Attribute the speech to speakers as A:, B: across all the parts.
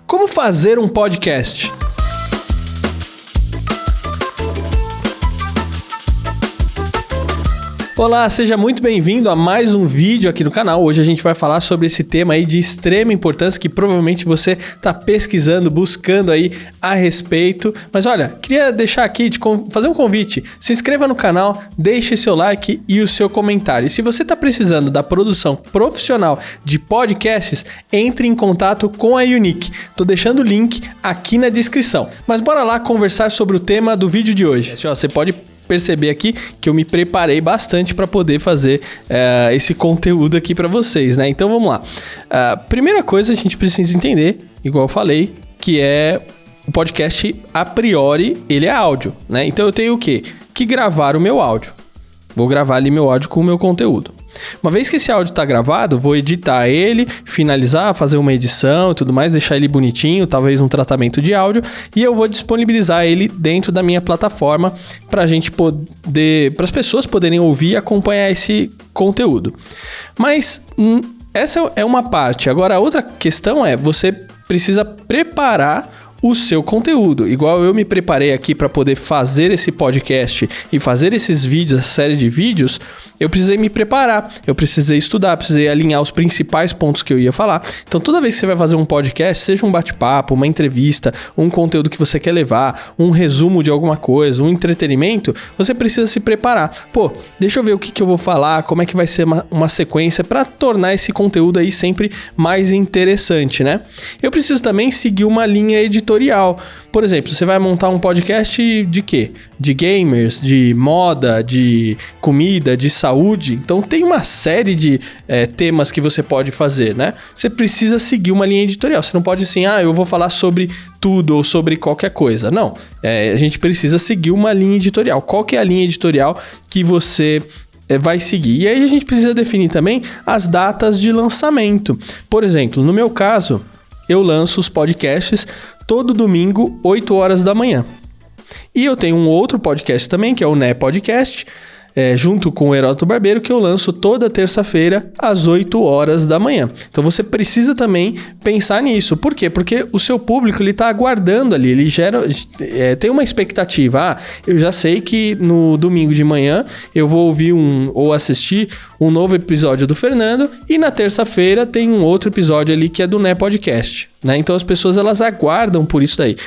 A: Como fazer um podcast? Olá, seja muito bem-vindo a mais um vídeo aqui no canal. Hoje a gente vai falar sobre esse tema aí de extrema importância que provavelmente você está pesquisando, buscando aí a respeito. Mas olha, queria deixar aqui, fazer um convite. Se inscreva no canal, deixe seu like e o seu comentário. E se você está precisando da produção profissional de podcasts, entre em contato com a Unique. Estou deixando o link aqui na descrição. Mas bora lá conversar sobre o tema do vídeo de hoje. Você pode perceber aqui que eu me preparei bastante para poder fazer esse conteúdo aqui para vocês, né? Então vamos lá. Primeira coisa, a gente precisa entender, igual eu falei, que é o podcast a priori, ele é áudio, né? Então eu tenho o quê? Que gravar o meu áudio. Vou gravar ali meu áudio com o meu conteúdo. Uma vez que esse áudio está gravado, vou editar ele, finalizar, fazer uma edição e tudo mais, deixar ele bonitinho, talvez um tratamento de áudio, e eu vou disponibilizar ele dentro da minha plataforma para as pessoas poderem ouvir e acompanhar esse conteúdo. Mas essa é uma parte. Agora a outra questão é, você precisa preparar o seu conteúdo. Igual eu me preparei aqui para poder fazer esse podcast e fazer esses vídeos, essa série de vídeos, eu precisei me preparar, eu precisei estudar, precisei alinhar os principais pontos que eu ia falar. Então toda vez que você vai fazer um podcast, seja um bate-papo, uma entrevista, um conteúdo que você quer levar, um resumo de alguma coisa, um entretenimento, você precisa se preparar. Pô, deixa eu ver o que eu vou falar, como é que vai ser uma sequência para tornar esse conteúdo aí sempre mais interessante, né? Eu preciso também seguir uma linha editorial. Por exemplo, você vai montar um podcast de quê? De gamers, de moda, de comida, de saúde. Então tem uma série de temas que você pode fazer, né? Você precisa seguir uma linha editorial. Você não pode assim, eu vou falar sobre tudo ou sobre qualquer coisa. Não, a gente precisa seguir uma linha editorial. Qual que é a linha editorial que você vai seguir? E aí a gente precisa definir também as datas de lançamento. Por exemplo, no meu caso, eu lanço os podcasts todo domingo, 8 horas da manhã. E eu tenho um outro podcast também, que é o Né Podcast, junto com o Heródoto Barbeiro, que eu lanço toda terça-feira, às 8 horas da manhã. Então você precisa também pensar nisso. Por quê? Porque o seu público está aguardando ali, ele tem uma expectativa. Eu já sei que no domingo de manhã eu vou ouvir ou assistir um novo episódio do Fernando, e na terça-feira tem um outro episódio ali que é do Né Podcast, né? Então as pessoas elas aguardam por isso daí.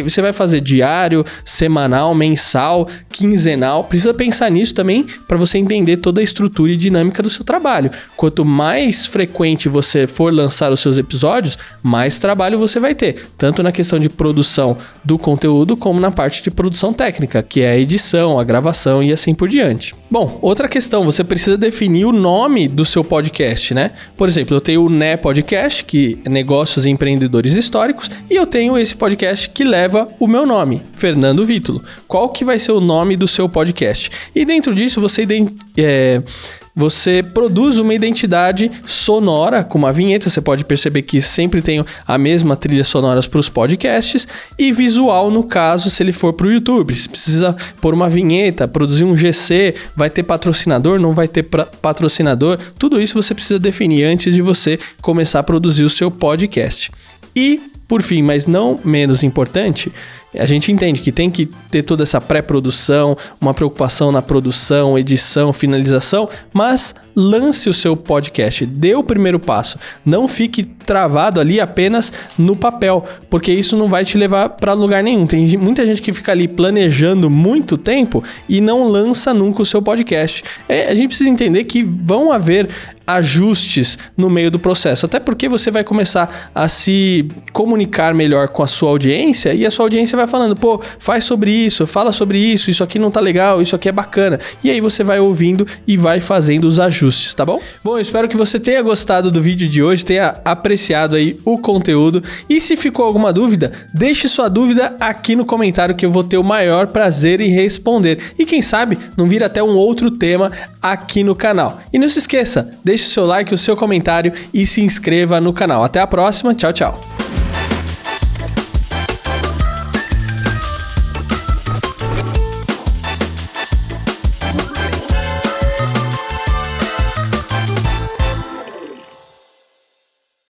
A: Você vai fazer diário, semanal, mensal, quinzenal, precisa pensar nisso também para você entender toda a estrutura e dinâmica do seu trabalho. Quanto mais frequente você for lançar os seus episódios, mais trabalho você vai ter, tanto na questão de produção do conteúdo como na parte de produção técnica, que é a edição, a gravação e assim por diante. Bom, outra questão, você precisa definir o nome do seu podcast, né? Por exemplo, eu tenho o Né Podcast, que é Negócios e Empreendedores Históricos, e eu tenho esse podcast que leva o meu nome, Fernando Vítulo. Qual que vai ser o nome do seu podcast? E dentro disso, você produz uma identidade sonora com uma vinheta. Você pode perceber que sempre tem a mesma trilha sonora para os podcasts, e visual no caso, se ele for para o YouTube. Você precisa pôr uma vinheta, produzir um GC, vai ter patrocinador, não vai ter patrocinador. Tudo isso você precisa definir antes de você começar a produzir o seu podcast. E, por fim, mas não menos importante, a gente entende que tem que ter toda essa pré-produção, uma preocupação na produção, edição, finalização, mas lance o seu podcast, dê o primeiro passo, não fique travado ali apenas no papel, porque isso não vai te levar para lugar nenhum. Tem muita gente que fica ali planejando muito tempo e não lança nunca o seu podcast. A gente precisa entender que vão haver ajustes no meio do processo, até porque você vai começar a se comunicar melhor com a sua audiência, e a sua audiência vai falando, pô, faz sobre isso, fala sobre isso, isso aqui não tá legal, isso aqui é bacana, e aí você vai ouvindo e vai fazendo os ajustes, tá bom? Bom, eu espero que você tenha gostado do vídeo de hoje, tenha apreciado aí o conteúdo, e se ficou alguma dúvida, deixe sua dúvida aqui no comentário que eu vou ter o maior prazer em responder, e quem sabe não vira até um outro tema aqui no canal. E não se esqueça, deixe o seu like, o seu comentário e se inscreva no canal. Até a próxima, tchau, tchau!